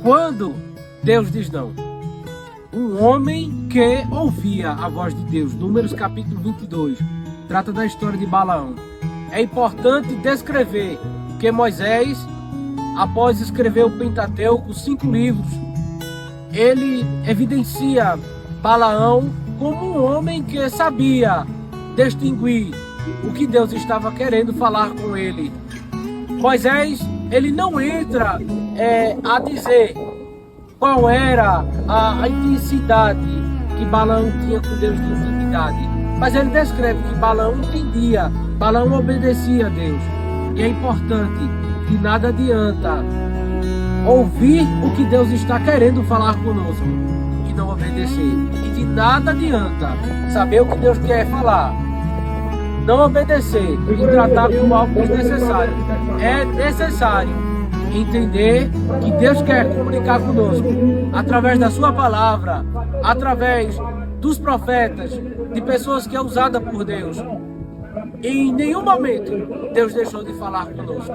Quando Deus diz não. Um homem que ouvia a voz de Deus. Números capítulo 22. Trata da história de Balaão. É importante descrever que Moisés, após escrever o Pentateuco, 5 livros, ele evidencia Balaão como um homem que sabia distinguir o que Deus estava querendo falar com ele. Moisés, ele não entra a dizer qual era a intensidade que Balaão tinha com Deus de intimidade, mas ele descreve que Balaão entendia, Balaão obedecia a Deus. E é importante que nada adianta ouvir o que Deus está querendo falar conosco e não obedecer. E de nada adianta saber o que Deus quer falar, não obedecer e tratar como algo desnecessário. É necessário entender que Deus quer comunicar conosco através da sua palavra, através dos profetas, de pessoas que é usada por Deus. E em nenhum momento Deus deixou de falar conosco.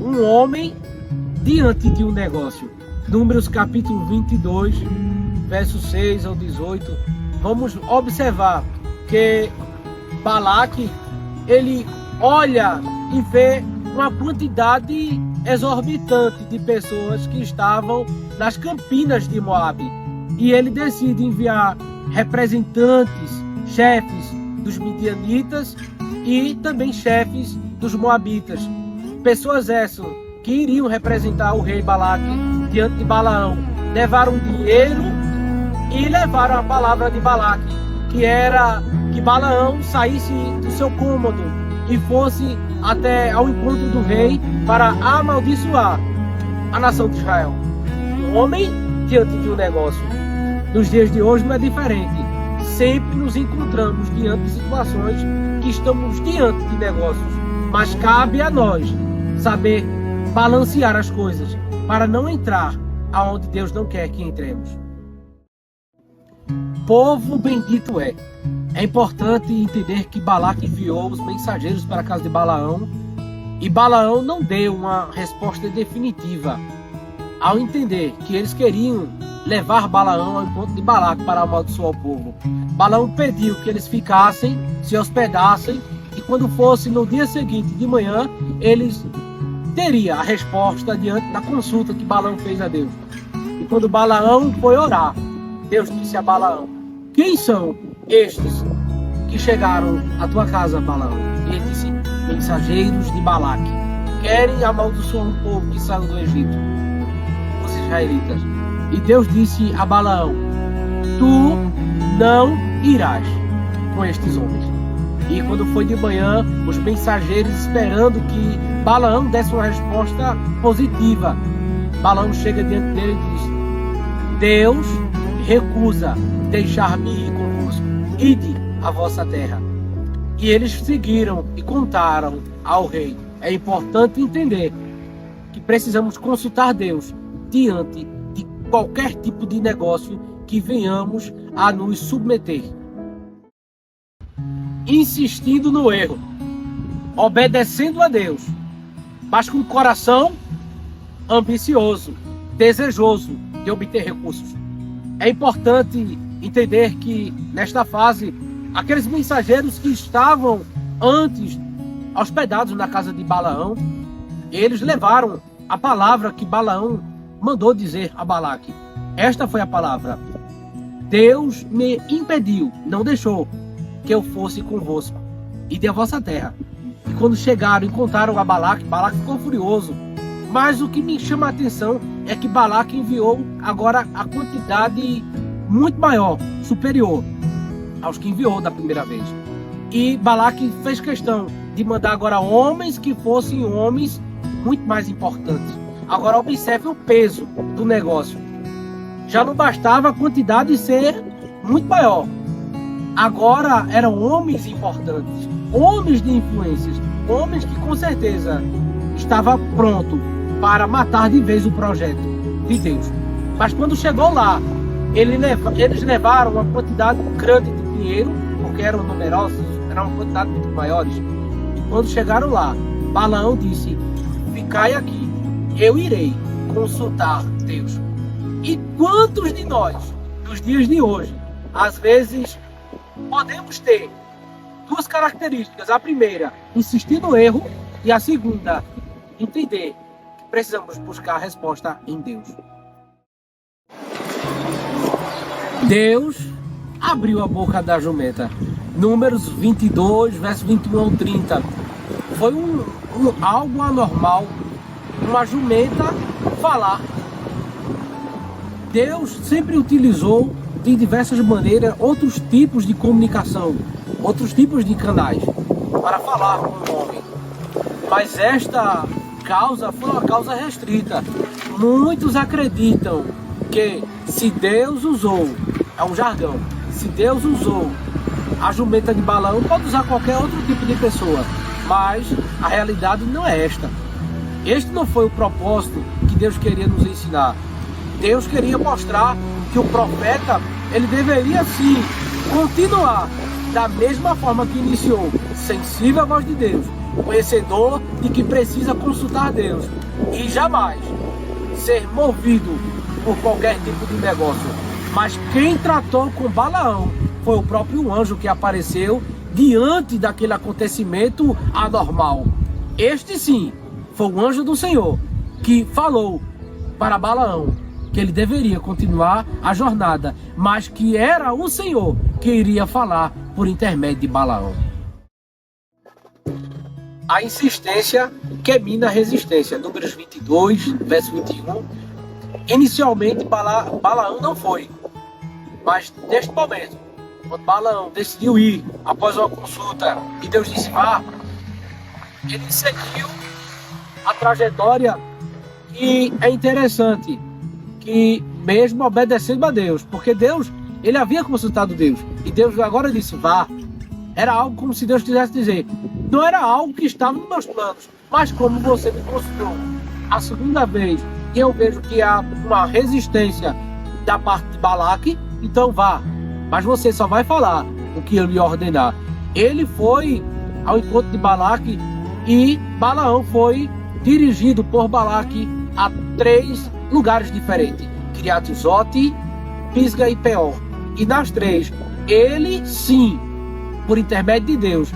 Um homem diante de um negócio. Números capítulo 22, versos 6 ao 18. Vamos observar que Balaque, ele olha e vê uma quantidade exorbitante de pessoas que estavam nas campinas de Moabe. E ele decide enviar representantes, chefes dos midianitas e também chefes dos moabitas. Pessoas essas que iriam representar o rei Balaque diante de Balaão. Levaram dinheiro e levaram a palavra de Balaque, que era que Balaão saísse do seu cômodo e fosse até ao encontro do rei para amaldiçoar a nação de Israel. Um homem diante de um negócio. Nos dias de hoje não é diferente. Sempre nos encontramos diante de situações que estamos diante de negócios. Mas cabe a nós saber balancear as coisas para não entrar aonde Deus não quer que entremos. Povo bendito é. É importante entender que Balaque enviou os mensageiros para a casa de Balaão e Balaão não deu uma resposta definitiva ao entender que eles queriam levar Balaão ao encontro de Balaque para amaldiçoar o povo. Balaão pediu que eles ficassem, se hospedassem e quando fosse no dia seguinte de manhã, eles teriam a resposta diante da consulta que Balaão fez a Deus. E quando Balaão foi orar, Deus disse a Balaão: quem são estes que chegaram à tua casa, Balaão? E ele disse: mensageiros de Balaque, querem amaldiçoar um povo que saiu do Egito, os israelitas. E Deus disse a Balaão: tu não irás com estes homens. E quando foi de manhã, os mensageiros esperando que Balaão desse uma resposta positiva, Balaão chega diante dele e diz: Deus recusa deixar-me ir convosco, ide à vossa terra. E eles seguiram e contaram ao rei. É importante entender que precisamos consultar Deus diante de qualquer tipo de negócio que venhamos a nos submeter. Insistindo no erro, obedecendo a Deus, mas com o coração ambicioso, desejoso de obter recursos. É importante entender que nesta fase, aqueles mensageiros que estavam antes hospedados na casa de Balaão, eles levaram a palavra que Balaão mandou dizer a Balaque. Esta foi a palavra: Deus me impediu, não deixou que eu fosse convosco e de a vossa terra. E quando chegaram e contaram a Balaque, Balaque ficou furioso. Mas o que me chama a atenção é que Balaque enviou agora a quantidade muito maior, superior aos que enviou da primeira vez. E Balaque fez questão de mandar agora homens que fossem homens muito mais importantes. Agora observe o peso do negócio. Já não bastava a quantidade ser muito maior. Agora eram homens importantes, homens de influências, homens que com certeza estavam prontos para matar de vez o projeto de Deus. Mas quando chegou lá, eles levaram uma quantidade grande de dinheiro, porque eram numerosos, eram uma quantidade muito maiores. E quando chegaram lá, Balaão disse: ficai aqui, eu irei consultar Deus. E quantos de nós, nos dias de hoje, às vezes podemos ter duas características. A primeira, insistir no erro, e a segunda, entender que precisamos buscar a resposta em Deus. Deus abriu a boca da jumenta. Números 22, verso 21 ao 30. Foi algo anormal, uma jumenta falar. Deus sempre utilizou de diversas maneiras outros tipos de comunicação, outros tipos de canais para falar com o homem. Mas esta causa foi uma causa restrita. Muitos acreditam que se Deus usou, é um jargão, se Deus usou a jumenta de Balaão, pode usar qualquer outro tipo de pessoa. Mas a realidade não é esta. Este não foi o propósito que Deus queria nos ensinar. Deus queria mostrar que o profeta, ele deveria sim continuar da mesma forma que iniciou, sensível à voz de Deus, conhecedor de que precisa consultar Deus e jamais ser movido por qualquer tipo de negócio. Mas quem tratou com Balaão foi o próprio anjo que apareceu diante daquele acontecimento anormal. Este sim foi o anjo do Senhor que falou para Balaão que ele deveria continuar a jornada, mas que era o Senhor que iria falar por intermédio de Balaão. A insistência que mina a resistência. Números 22, verso 21. Inicialmente Balaão não foi, mas neste momento, quando Balaão decidiu ir após uma consulta e Deus disse vá, ele seguiu a trajetória. E é interessante que mesmo obedecendo a Deus, porque Deus, ele havia consultado Deus, e Deus agora disse vá, era algo como se Deus quisesse dizer, não era algo que estava nos meus planos, mas como você me consultou a segunda vez, e eu vejo que há uma resistência da parte de Balaque, então vá, mas você só vai falar o que eu lhe ordenar. Ele foi ao encontro de Balaque, e Balaão foi dirigido por Balaque a 3 lugares diferentes, Kiriat-Zote, Pisga e Peor. E nas 3, ele sim, por intermédio de Deus,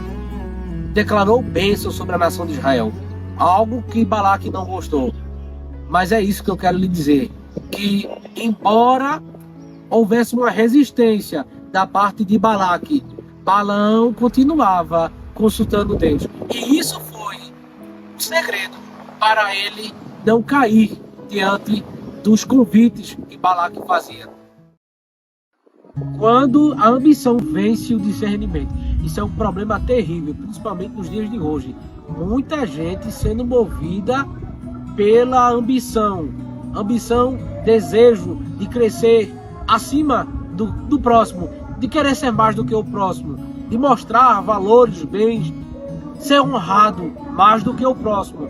declarou bênção sobre a nação de Israel. Algo que Balaque não gostou. Mas é isso que eu quero lhe dizer, que embora houvesse uma resistência da parte de Balaque, Balaão continuava consultando Deus. E isso foi o segredo para ele não cair diante dos convites que Balaque fazia. Quando a ambição vence o discernimento, isso é um problema terrível, principalmente nos dias de hoje. Muita gente sendo movida pela ambição, desejo de crescer acima do próximo, de querer ser mais do que o próximo, de mostrar valores, bens, ser honrado mais do que o próximo.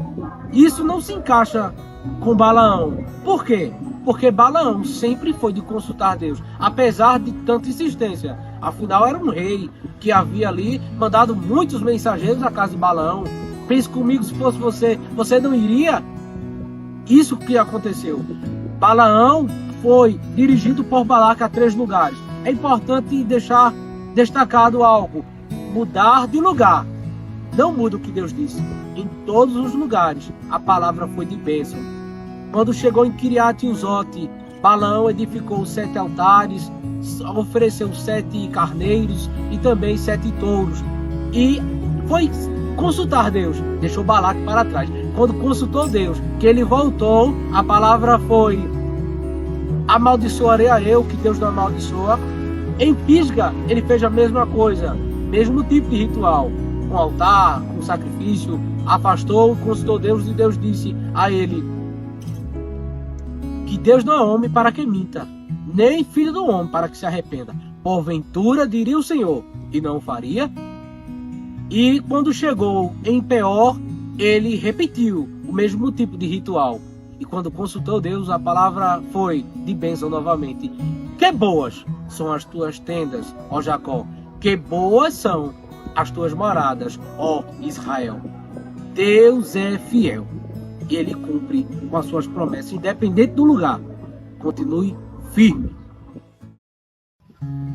Isso não se encaixa com Balaão. Por quê? Porque Balaão sempre foi de consultar Deus, apesar de tanta insistência. Afinal, era um rei que havia ali mandado muitos mensageiros à casa de Balaão. Pense comigo, se fosse você não iria? Isso que aconteceu. Balaão foi dirigido por Balaque a 3 lugares. É importante deixar destacado algo: mudar de lugar. Não muda o que Deus disse. Em todos os lugares, a palavra foi de bênção. Quando chegou em Kiriat-Zote, Balaão edificou 7 altares, ofereceu 7 carneiros e também 7 touros. E foi consultar Deus, deixou Balaque para trás. Quando consultou Deus, que ele voltou, a palavra foi: amaldiçoarei a eu, que Deus não amaldiçoa. Em Pisga, ele fez a mesma coisa, mesmo tipo de ritual, com altar, com sacrifício, afastou, consultou Deus, e Deus disse a ele que Deus não é homem para que minta, nem filho do homem para que se arrependa. Porventura, diria o Senhor, e não o faria. E quando chegou em Peor, ele repetiu o mesmo tipo de ritual. E quando consultou Deus, a palavra foi de bênção novamente. Que boas são as tuas tendas, ó Jacó. Que boas são as tuas moradas, ó Israel. Deus é fiel. e ele cumpre com as suas promessas, independente do lugar. Continue firme.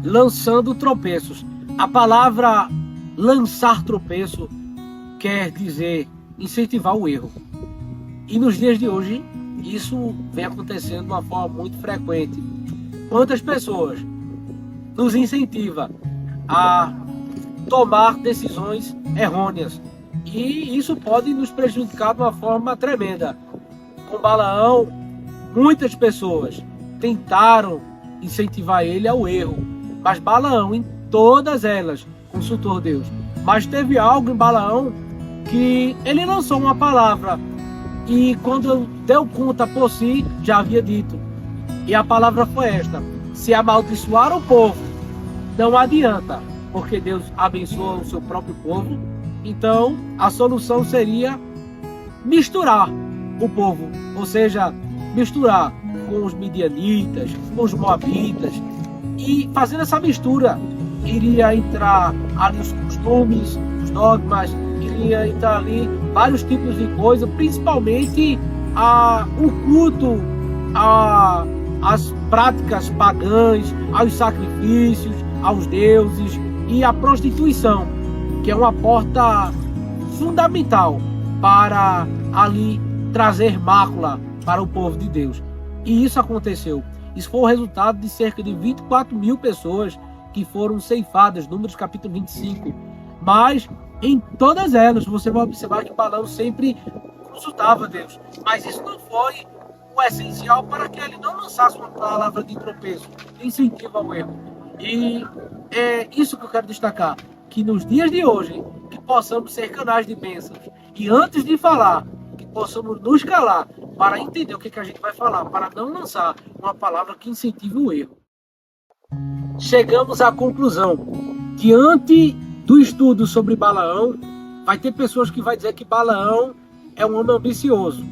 Lançando tropeços. A palavra lançar tropeço quer dizer incentivar o erro. E nos dias de hoje, isso vem acontecendo de uma forma muito frequente. Quantas pessoas nos incentiva a tomar decisões errôneas? E isso pode nos prejudicar de uma forma tremenda. Com Balaão, muitas pessoas tentaram incentivar ele ao erro, mas Balaão, em todas elas, consultou Deus. Mas teve algo em Balaão que ele lançou uma palavra, e quando deu conta por si, já havia dito. E a palavra foi esta: se amaldiçoar o povo, não adianta, porque Deus abençoa o seu próprio povo. Então a solução seria misturar o povo, ou seja, misturar com os midianitas, com os moabitas, e fazendo essa mistura iria entrar ali os costumes, os dogmas, iria entrar ali vários tipos de coisa, principalmente o culto às práticas pagãs, aos sacrifícios, aos deuses e à prostituição, que é uma porta fundamental para ali trazer mácula para o povo de Deus. E isso aconteceu. Isso foi o resultado de cerca de 24 mil pessoas que foram ceifadas, Números capítulo 25. Mas em todas elas você vai observar que Balaão sempre consultava Deus. Mas isso não foi o essencial para que ele não lançasse uma palavra de tropeço, de incentivo ao erro. E é isso que eu quero destacar, que nos dias de hoje, que possamos ser canais de bênçãos. E antes de falar, que possamos nos calar para entender o que a gente vai falar, para não lançar uma palavra que incentive o erro. Chegamos à conclusão. Diante do estudo sobre Balaão, vai ter pessoas que vão dizer que Balaão é um homem ambicioso,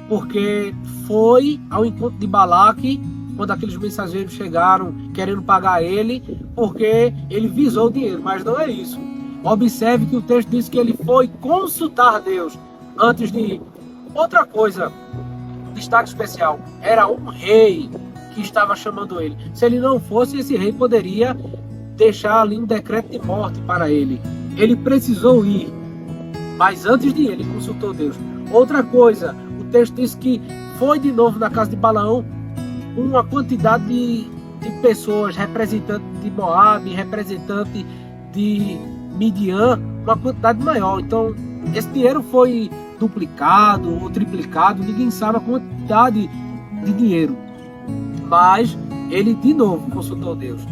porque foi ao encontro de Balaque quando aqueles mensageiros chegaram querendo pagar ele, porque ele visou o dinheiro, mas não é isso. Observe que o texto diz que ele foi consultar Deus antes de ir. Outra coisa, destaque especial, era um rei que estava chamando ele. Se ele não fosse, esse rei poderia deixar ali um decreto de morte para ele. Ele precisou ir, mas antes de ir, ele consultou Deus. Outra coisa, o texto diz que foi de novo na casa de Balaão uma quantidade de pessoas, representante de Moabe, representante de Midian, uma quantidade maior. Então, esse dinheiro foi duplicado ou triplicado, ninguém sabe a quantidade de dinheiro. Mas ele de novo consultou Deus.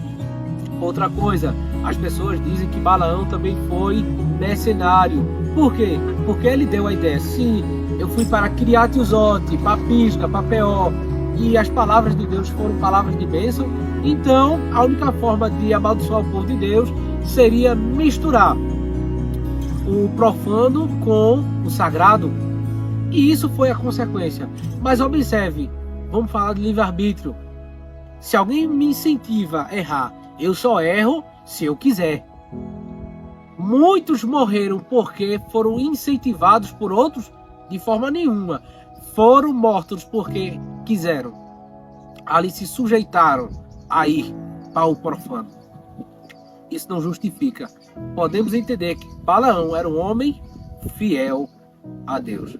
Outra coisa, as pessoas dizem que Balaão também foi mercenário. Por quê? Porque ele deu a ideia: se eu fui para Kiriat-Uzote, para Pisga, para Peó, e as palavras de Deus foram palavras de bênção, então a única forma de amaldiçoar o povo de Deus seria misturar o profano com o sagrado. E isso foi a consequência. Mas observe, vamos falar de livre-arbítrio. Se alguém me incentiva a errar, eu só erro se eu quiser. Muitos morreram porque foram incentivados por outros de forma nenhuma. Foram mortos porque quiseram. Ali se sujeitaram a ir para o profano. Isso não justifica. Podemos entender que Balaão era um homem fiel a Deus.